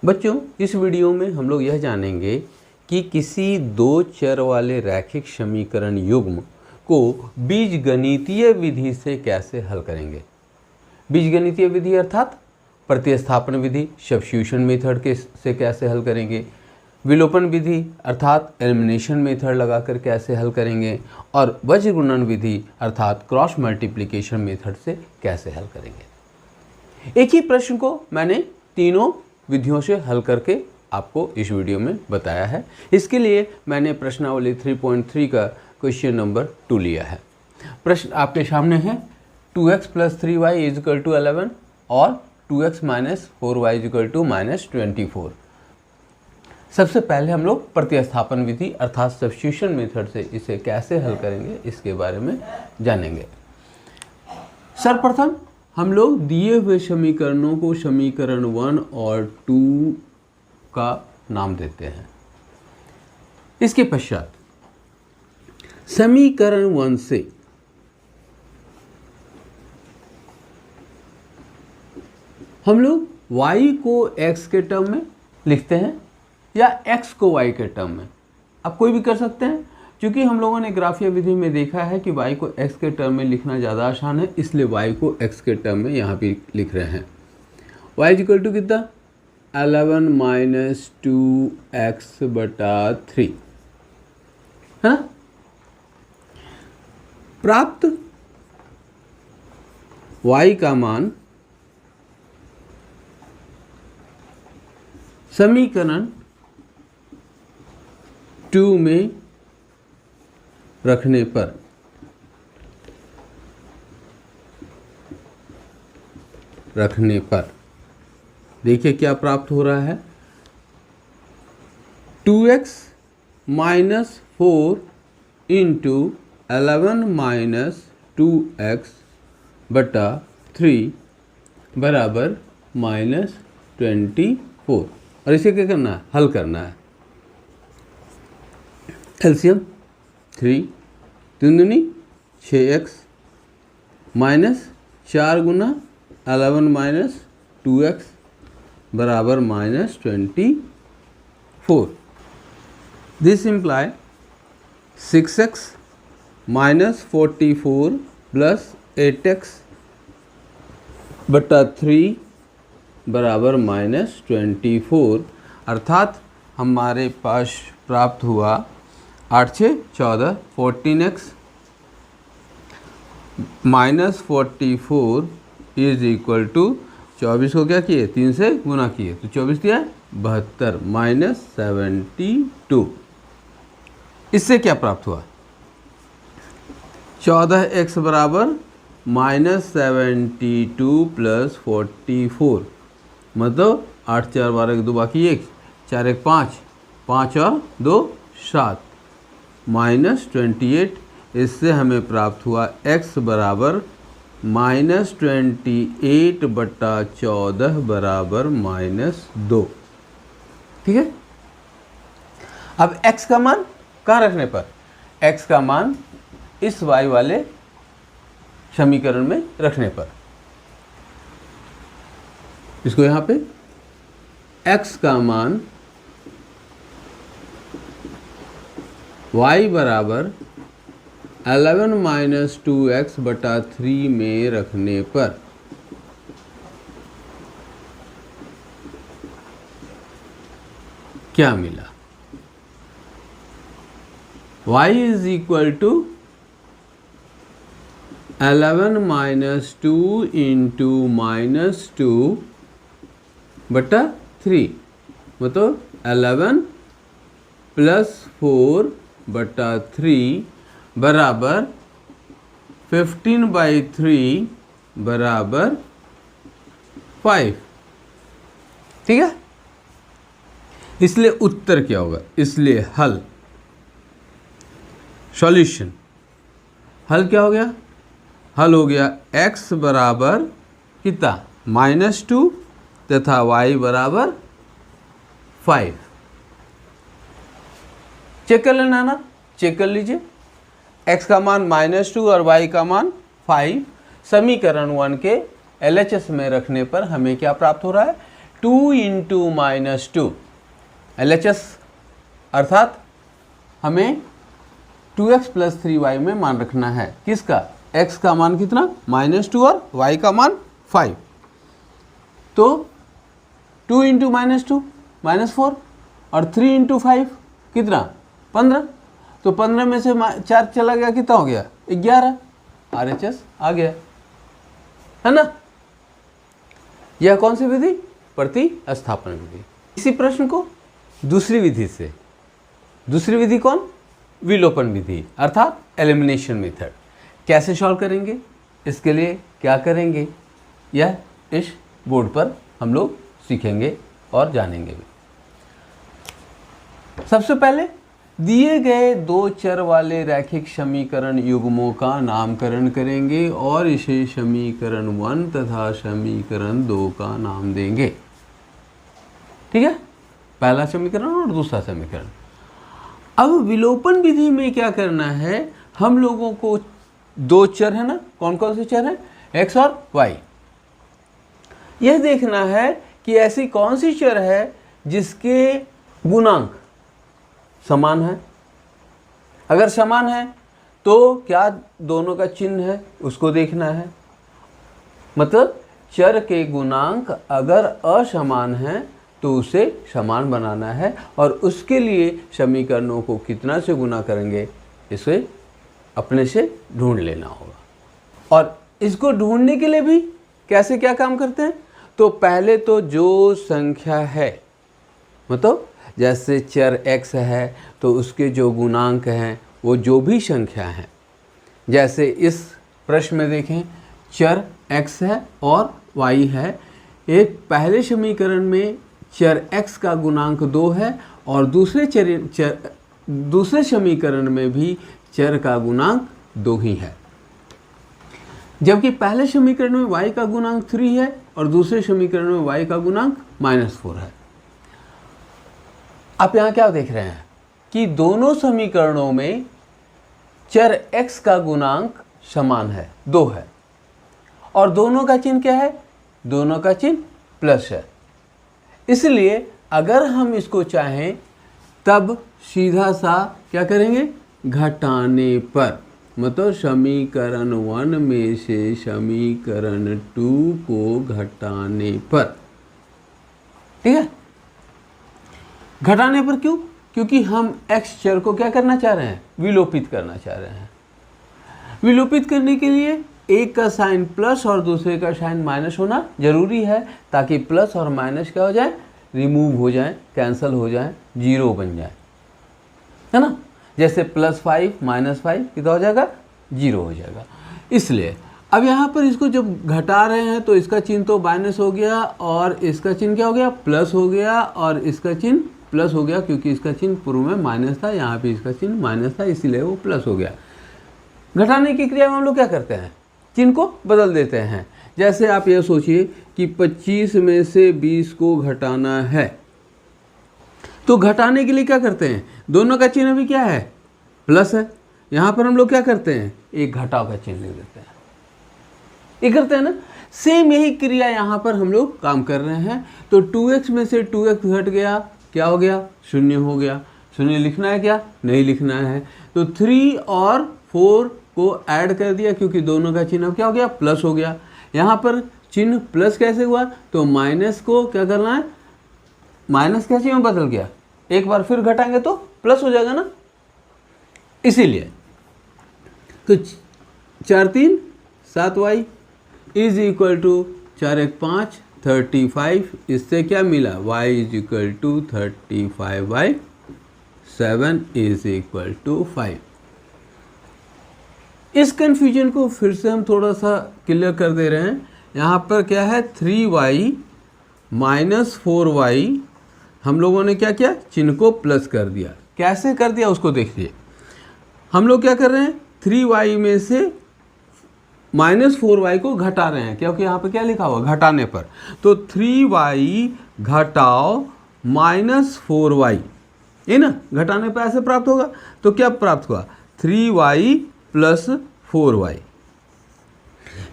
बच्चों, इस वीडियो में हम लोग यह जानेंगे कि किसी दो चर वाले रैखिक समीकरण युग्म को बीजगणितीय विधि से कैसे हल करेंगे। बीजगणितीय विधि अर्थात प्रतिस्थापन विधि सब्स्टिट्यूशन मेथड के से कैसे हल करेंगे, विलोपन विधि अर्थात एलिमिनेशन मेथड लगाकर कैसे हल करेंगे, और वज्रगुणन विधि अर्थात क्रॉस मल्टीप्लिकेशन मेथड से कैसे हल करेंगे। एक ही प्रश्न को मैंने तीनों विधियों से हल करके आपको इस वीडियो में बताया है। इसके लिए मैंने प्रश्नावली 3.3 का क्वेश्चन नंबर 2 लिया है। प्रश्न आपके सामने है 2x + 3y = 11 और 2x - 4y = -24। सबसे पहले हम लोग प्रतिस्थापन विधि अर्थात सब्स्टिट्यूशन मेथड से इसे कैसे हल करेंगे इसके बारे में जानेंगे। सर्वप्रथम हम लोग दिए हुए समीकरणों को समीकरण 1 और 2 का नाम देते हैं। इसके पश्चात समीकरण 1 से हम लोग y को x के टर्म में लिखते हैं या x को y के टर्म में, आप कोई भी कर सकते हैं। क्योंकि हम लोगों ने ग्राफीय विधि में देखा है कि y को x के टर्म में लिखना ज़्यादा आसान है, इसलिए y को x के टर्म में यहाँ पे लिख रहे हैं। y = कितना 11 - 2x/3 है ना। प्राप्त y का मान समीकरण 2 में रखने पर देखिए क्या प्राप्त हो रहा है। 2x - 4 × 11 - 2x/3 बराबर -24। और इसे क्या करना है, हल करना है। एलसीएम 3 3 दूनी 6x -4 × 11 - 2x बराबर -24। दिस इम्प्लाई 6x - 44 + 8x/3 बराबर -24। अर्थात हमारे पास प्राप्त हुआ 8 × 6 = 14, 14x - 44 = 24 को क्या किए 3 से गुना किए तो 24 दिया 72 -72। इससे क्या प्राप्त हुआ 14x बराबर -72 + 44 मतलब 8 4 12 2 बाकी 1 4 1 5 5 और 2 7 -28। इससे हमें प्राप्त हुआ x बराबर -28/14 बराबर -2। ठीक है। अब x का मान कहाँ रखने पर, x का मान इस y वाले समीकरण में रखने पर, इसको यहाँ पे x का मान y बराबर 11 - 2x/3 में रखने पर क्या मिला। y = 11 - 2 × -2/3 मतलब 11 + 4/3 बराबर 15/3 बराबर 5। ठीक है। इसलिए उत्तर क्या होगा, इसलिए हल सॉल्यूशन हल क्या हो गया, हल हो गया x बराबर कितना -2 तथा y बराबर 5। चेक कर लेना ना, चेक कर लीजिए। x का मान -2 और y का मान 5 समीकरण 1 के LHS में रखने पर हमें क्या प्राप्त हो रहा है, 2 इंटू -2 LHS, अर्थात हमें 2x + 3y में मान रखना है। किसका? x का मान कितना? -2 और y का मान 5। तो 2 इंटू -2 -4 और 3 इंटू 5 कितना? 15। तो 15 में से 4 चला गया, कितना हो गया? 11। RHS आ गया, है ना। यह कौन सी विधि? प्रतिस्थापन विधि। इसी प्रश्न को दूसरी विधि से, दूसरी विधि कौन? विलोपन विधि, अर्थात एलिमिनेशन मेथड। कैसे सॉल्व करेंगे, इसके लिए क्या करेंगे, यह इस बोर्ड पर हम लोग सीखेंगे और जानेंगे भी। सबसे पहले दिए गए 2 चर वाले रैखिक समीकरण युग्मों का नामकरण करेंगे और इसे समीकरण 1 तथा समीकरण 2 का नाम देंगे। ठीक है, पहला समीकरण और दूसरा समीकरण। अब विलोपन विधि में क्या करना है, हम लोगों को 2 चर है ना, कौन कौन से चर हैं? x और y। यह देखना है कि ऐसी कौन सी चर है जिसके गुणांक समान है। अगर समान है तो क्या दोनों का चिन्ह है, उसको देखना है। मतलब चर के गुणांक अगर असमान हैं तो उसे समान बनाना है, और उसके लिए समीकरणों को कितना से गुना करेंगे, इसे अपने से ढूंढ लेना होगा। और इसको ढूंढने के लिए भी कैसे क्या काम करते हैं, तो पहले तो जो संख्या है, मतलब जैसे चर x है तो उसके जो गुणांक हैं वो जो भी संख्या है, जैसे इस प्रश्न में देखें चर x है और y है। एक पहले समीकरण में चर x का गुणांक 2 है और दूसरे समीकरण में भी चर का गुणांक 2 ही है, जबकि पहले समीकरण में y का गुणांक 3 है और दूसरे समीकरण में y का गुणांक -4 है। आप यहाँ क्या देख रहे हैं कि दोनों समीकरणों में चर x का गुणांक समान है, 2 है, और दोनों का चिन्ह क्या है? दोनों का चिन्ह प्लस है। इसलिए अगर हम इसको चाहें तब सीधा सा क्या करेंगे, घटाने पर, मतलब समीकरण 1 में से समीकरण 2 को घटाने पर। ठीक है, घटाने पर क्यों? क्योंकि हम x चर को क्या करना चाह रहे हैं? विलोपित करना चाह रहे हैं। विलोपित करने के लिए एक का साइन प्लस और दूसरे का साइन माइनस होना जरूरी है, ताकि प्लस और माइनस क्या हो जाए? रिमूव हो जाए, कैंसल हो जाए, 0 बन जाए, है ना। जैसे +5 -5 कितना हो जाएगा? 0 हो जाएगा। इसलिए अब यहाँ पर इसको जब घटा रहे हैं तो इसका चिन्ह तो माइनस हो गया और इसका चिन्ह क्या हो गया? प्लस हो गया, और इसका चिन्ह प्लस हो गया क्योंकि इसका चिन्ह पूर्व में माइनस था, यहाँ पे इसका चिन्ह माइनस था, इसीलिए वो प्लस हो गया। घटाने की क्रिया में हम लोग क्या करते हैं? चिन्ह को बदल देते हैं। जैसे आप ये सोचिए कि 25 में से 20 को घटाना है, तो घटाने के लिए क्या करते हैं? दोनों का चिन्ह भी क्या है? प्लस है। यहाँ पर हम लोग क्या करते हैं? एक घटाव का चिन्ह लिख देते हैं। ये करते हैं ना। सेम यही क्रिया यहाँ पर हम लोग काम कर रहे हैं। तो 2x में से 2x घट गया, क्या हो गया? 0 हो गया। 0 लिखना है क्या? नहीं लिखना है। तो 3 और 4 को ऐड कर दिया क्योंकि दोनों का चिन्ह क्या हो गया? प्लस हो गया। यहाँ पर चिन्ह प्लस कैसे हुआ? तो माइनस को क्या करना है? माइनस कैसे में बदल गया? एक बार फिर घटाएंगे तो प्लस हो जाएगा ना। इसीलिए तो 4 3 7y इज इक्वल टू 4 1 5 35। इससे क्या मिला? y is equal to 35/7 is equal to 5। इस कन्फ्यूजन को फिर से हम थोड़ा सा क्लियर कर दे रहे हैं। यहाँ पर क्या है? 3y - 4y हम लोगों ने क्या किया? चिन्ह को प्लस कर दिया। कैसे कर दिया उसको देखिए। हम लोग क्या कर रहे हैं? 3y में से -4y को घटा रहे हैं, क्योंकि यहाँ पे क्या लिखा हुआ? घटाने पर। तो 3y घटाओ -4y, ये ना घटाने पर ऐसे प्राप्त होगा। तो क्या प्राप्त हुआ? 3y + 4y।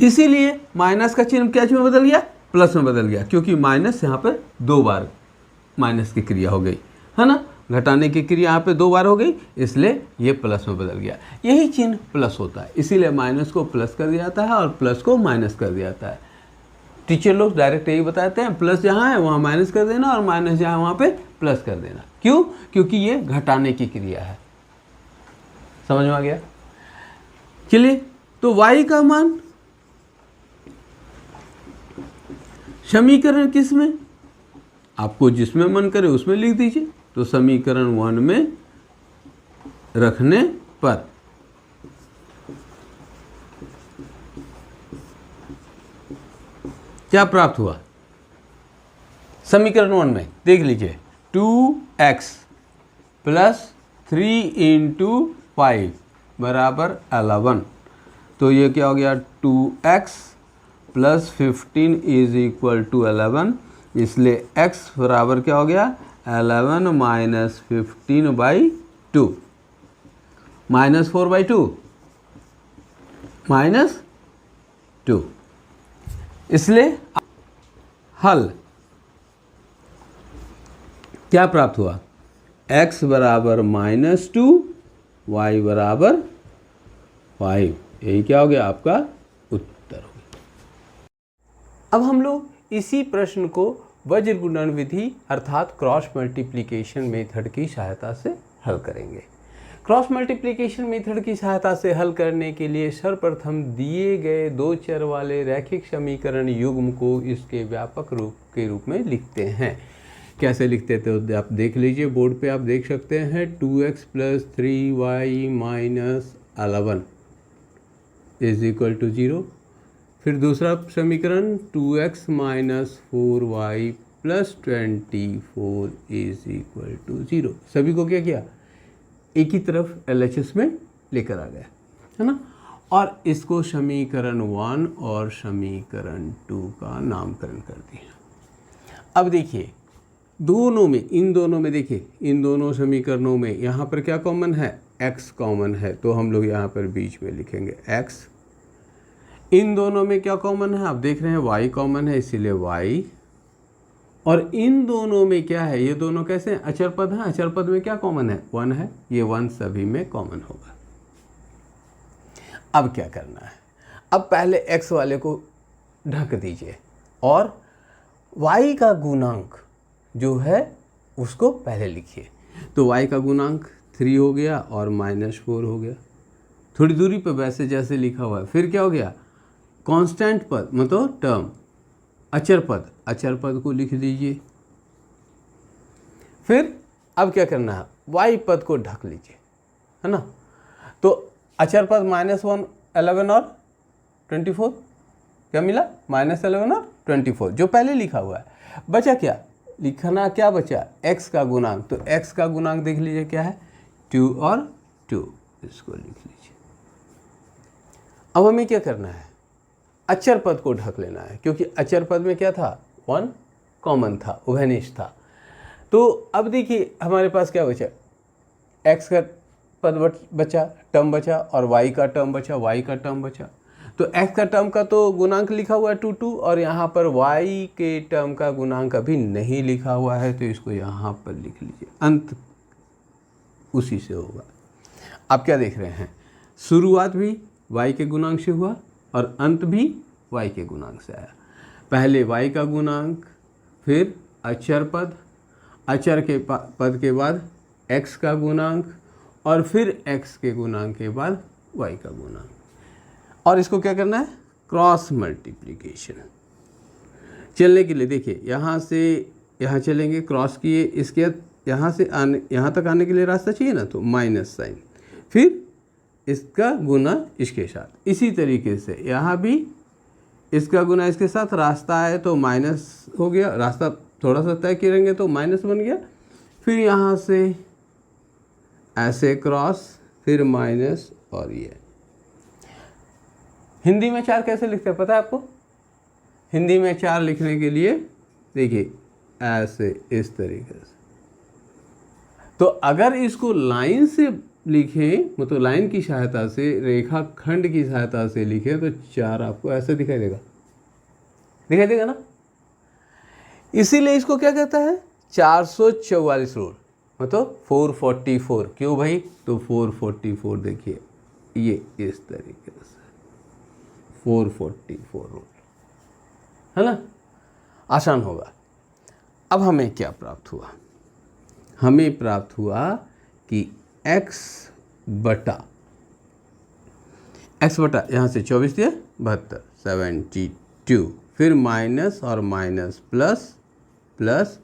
इसीलिए माइनस का चिन्ह क्या में बदल गया? प्लस में बदल गया, क्योंकि माइनस यहाँ पर 2 बार माइनस की क्रिया हो गई है ना, घटाने की क्रिया यहाँ पे 2 बार हो गई, इसलिए ये प्लस में बदल गया। यही चिन्ह प्लस होता है, इसीलिए माइनस को प्लस कर दिया जाता है और प्लस को माइनस कर दिया जाता है। टीचर लोग डायरेक्ट यही बताते हैं, प्लस जहाँ है वहाँ माइनस कर देना और माइनस जहाँ है वहाँ पे प्लस कर देना। क्यों? क्योंकि ये घटाने की क्रिया है। समझ में आ गया? चलिए, तो y का मान समीकरण किस में, आपको जिसमें मन करे उसमें लिख दीजिए। तो समीकरण 1 में रखने पर क्या प्राप्त हुआ? समीकरण 1 में देख लीजिए, 2x प्लस 3 × 5 बराबर 11। तो ये क्या हो गया? 2x plus 15 is equal to 11, इसलिए x बराबर क्या हो गया? 11 माइनस 15/2, -4/2, -2। इसलिए हल क्या प्राप्त हुआ? x बराबर -2, y बराबर 5। यही क्या हो गया? आपका उत्तर हो गया। अब हम लोग इसी प्रश्न को वज्र गुणन विधि अर्थात क्रॉस मल्टीप्लिकेशन मेथड की सहायता से हल करेंगे। क्रॉस मल्टीप्लिकेशन मेथड की सहायता से हल करने के लिए सर्वप्रथम दिए गए 2 चर वाले रैखिक समीकरण युग्म को इसके व्यापक रूप के रूप में लिखते हैं। कैसे लिखते थे तो आप देख लीजिए, बोर्ड पे आप देख सकते हैं, 2x plus 3y minus 11 is equal to 0। फिर दूसरा समीकरण 2x minus 4y plus 24 is equal to 0। सभी को क्या किया? एक ही तरफ LHS में लेकर आ गया, है ना, और इसको समीकरण 1 और समीकरण 2 का नामकरण कर दिया। अब देखिए, दोनों में, इन दोनों में देखिए, इन दोनों समीकरणों में यहाँ पर क्या कॉमन है? x कॉमन है, तो हम लोग यहाँ पर बीच में लिखेंगे x। इन दोनों में क्या कॉमन है? आप देख रहे हैं y कॉमन है, इसीलिए y। और इन दोनों में क्या है? ये दोनों कैसे हैं? अचर पद हैं। अचर पद में क्या कॉमन है? 1 है, ये 1 सभी में कॉमन होगा। अब क्या करना है? अब पहले x वाले को ढक दीजिए और y का गुणांक जो है उसको पहले लिखिए। तो y का गुणांक 3 हो गया और -4 हो गया, थोड़ी दूरी पर वैसे जैसे लिखा हुआ है। फिर क्या हो गया? कांस्टेंट पद मतलब टर्म, अचर पद, अचर पद को लिख दीजिए। फिर अब क्या करना है? y पद को ढक लीजिए, है ना। तो अचर पद -1, 11 और 24, क्या मिला? -11 और 24 जो पहले लिखा हुआ है। बचा क्या? लिखना क्या बचा? x का गुणांक। तो x का गुणांक देख लीजिए क्या है? 2 और 2, इसको लिख लीजिए। अब हमें क्या करना है? अचर पद को ढक लेना है, क्योंकि अचर पद में क्या था? 1 कॉमन था, उभयनिष्ठ था। तो अब देखिए हमारे पास क्या बचा? x का पद बचा, टर्म बचा, और y का टर्म बचा, y का टर्म बचा। तो x का टर्म का तो गुणांक लिखा हुआ है 2, 2, और यहाँ पर y के टर्म का गुणांक अभी नहीं लिखा हुआ है, तो इसको यहाँ पर लिख लीजिए। अंत उसी से होगा। आप क्या देख रहे हैं? शुरुआत भी y के गुणांक से हुआ और अंत भी y के गुणांक से आया। पहले y का गुणांक, फिर अचर पद, अचर के पद के बाद x का गुणांक, और फिर x के गुणांक के बाद y का गुणांक। और इसको क्या करना है? Cross multiplication. चलने के लिए देखिए, यहाँ से यहाँ चलेंगे, क्रॉस किए, इसके यहाँ से आने, यहाँ तक आने के लिए रास्ता चाहिए ना, तो माइनस साइन, फिर इसका गुना इसके साथ। इसी तरीके से यहाँ भी इसका गुना इसके साथ, रास्ता है तो माइनस हो गया, रास्ता थोड़ा सा तय करेंगे तो माइनस बन गया। फिर यहाँ से ऐसे क्रॉस, फिर माइनस, और ये। हिंदी में 4 कैसे लिखते हैं पता है आपको? हिंदी में 4 लिखने के लिए देखिए ऐसे, इस तरीके से। तो अगर इसको लाइन से लिखें, मतलब लाइन की सहायता से, रेखाखंड की सहायता से लिखें, तो 4 आपको ऐसे दिखाई देगा, दिखाई देगा ना? इसीलिए इसको क्या कहता है 444 रूल, मतलब 444। क्यों भाई? तो 444 देखिए ये इस तरीके से 444 रूल है ना, आसान होगा। अब हमें क्या प्राप्त हुआ? हमें प्राप्त हुआ कि x बटा यहाँ से 24 दिया 72 72, फिर माइनस और माइनस प्लस प्लस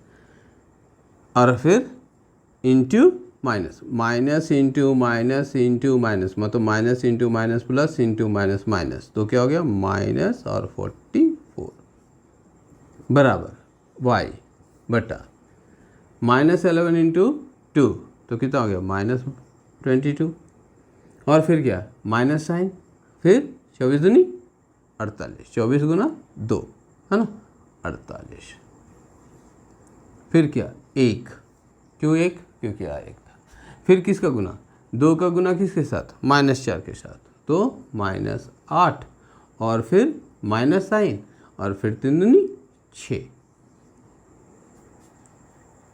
और फिर into minus, minus into minus into minus, मतलब minus into minus plus into minus minus, तो क्या हो गया माइनस और 44 बराबर y बटा माइनस 11 इंटू 2, तो कितना हो गया माइनस 22, और फिर क्या माइनस साइन, फिर 24 दूनी 48, 24 गुना 2 है ना 48, फिर क्या 1, क्यों 1? क्योंकि आ 1 था, फिर किसका गुना 2 का गुना किसके साथ -4 के साथ, तो -8, और फिर माइनस साइन, और फिर 3 दूनी 6।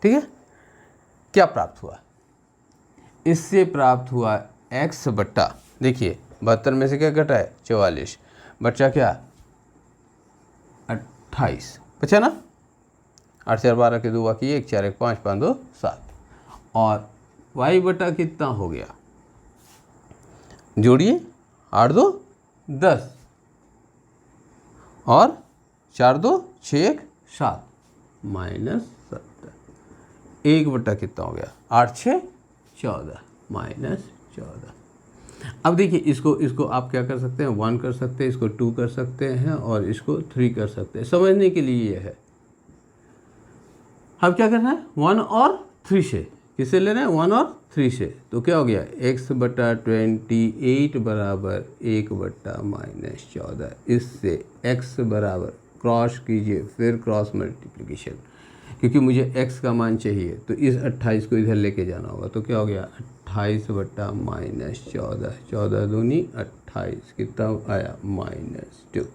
ठीक है, क्या प्राप्त हुआ? इससे प्राप्त हुआ x बट्टा, देखिए 72 में से क्या घटा है 44, बच्चा क्या 28 बचा ना, 8 4 12 के 2 बाकी 1 4 1 5 5 2 7, और y बटा कितना हो गया, जोड़िए 8 2 10 और 4 2 6 1 7 -70, 1 बटा कितना हो गया 8 6 14 -14। अब देखिए इसको आप क्या कर सकते हैं 1 कर सकते हैं, इसको 2 कर सकते हैं, और इसको 3 कर सकते हैं, समझने के लिए ये है। अब क्या करना है 1 और 3 से, किसे ले रहे हैं 1 और 3 से, तो क्या हो गया x बटा 28 बराबर 1 बटा -14, इससे x बराबर क्रॉस कीजिए, फिर क्रॉस मल्टीप्लिकेशन, क्योंकि मुझे x का मान चाहिए, तो इस 28 को इधर लेके जाना होगा, तो क्या हो गया 28 बटा -14, 14 दूनी 28, कितना आया -2,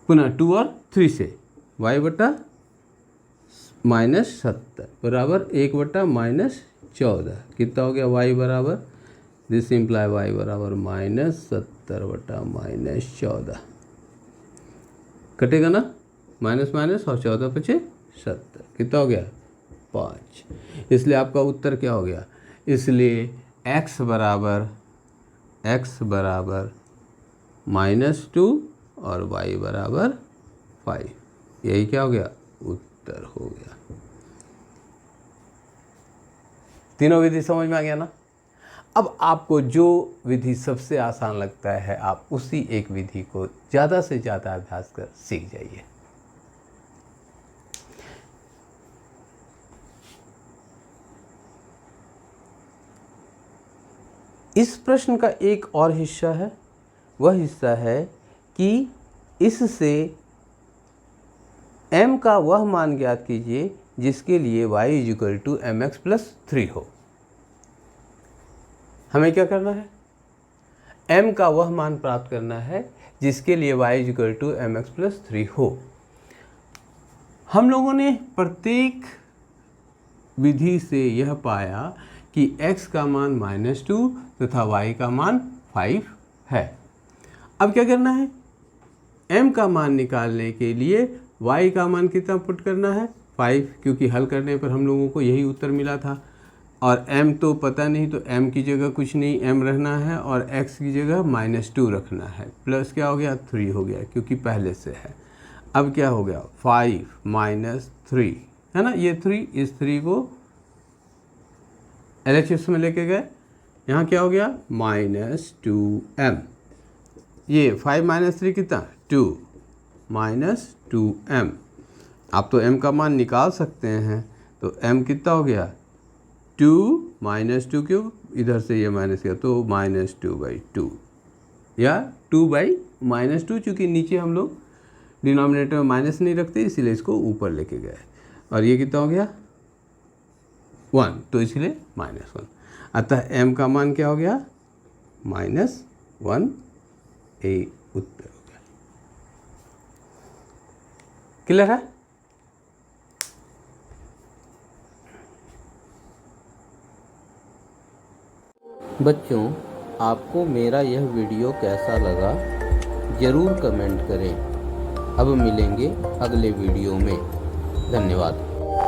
पुनः 2 और 3 से y बटा -70 बराबर 1 बटा -14, कितना हो गया y बराबर, दिस इम्प्लाई y बराबर -70 बटा -14, कटेगा ना, माइनस माइनस और 14 पचे 70, कितना हो गया 5, इसलिए आपका उत्तर क्या हो गया, इसलिए x बराबर -2 और y बराबर 5, यही क्या हो गया उत्तर हो गया। तीनों विधि समझ में आ गया ना? अब आपको जो विधि सबसे आसान लगता है आप उसी एक विधि को ज़्यादा से ज़्यादा अभ्यास कर सीख जाइए। इस प्रश्न का एक और हिस्सा है, वह हिस्सा है कि इससे m का वह मान ज्ञात कीजिए जिसके लिए y = mx + 3 हो। हमें क्या करना है, m का वह मान प्राप्त करना है जिसके लिए y = mx + 3 हो। हम लोगों ने प्रत्येक विधि से यह पाया कि x का मान -2 तथा y का मान 5 है। अब क्या करना है, m का मान निकालने के लिए y का मान कितना पुट करना है 5, क्योंकि हल करने पर हम लोगों को यही उत्तर मिला था, और m तो पता नहीं, तो m की जगह कुछ नहीं m रहना है, और x की जगह -2 रखना है, प्लस क्या हो गया 3 हो गया, क्योंकि पहले से है। अब क्या हो गया 5 - 3 है ना, ये 3, इस 3 को LHS में लेके गए, यहाँ क्या हो गया -2m, ये 5 - 3 कितना 2 -2m। आप तो m का मान निकाल सकते हैं, तो m कितना हो गया 2 -2 क्यों, इधर से ये माइनस किया तो -2/2, या 2/-2, चूँकि नीचे हम लोग डिनोमिनेटर में माइनस नहीं रखते इसीलिए इसको ऊपर लेके गए, और ये कितना हो गया 1, तो इसलिए -1, अतः m का मान क्या हो गया -1, ए उत्तर हो गया। क्लियर है? बच्चों, आपको मेरा यह वीडियो कैसा लगा ज़रूर कमेंट करें। अब मिलेंगे अगले वीडियो में। धन्यवाद।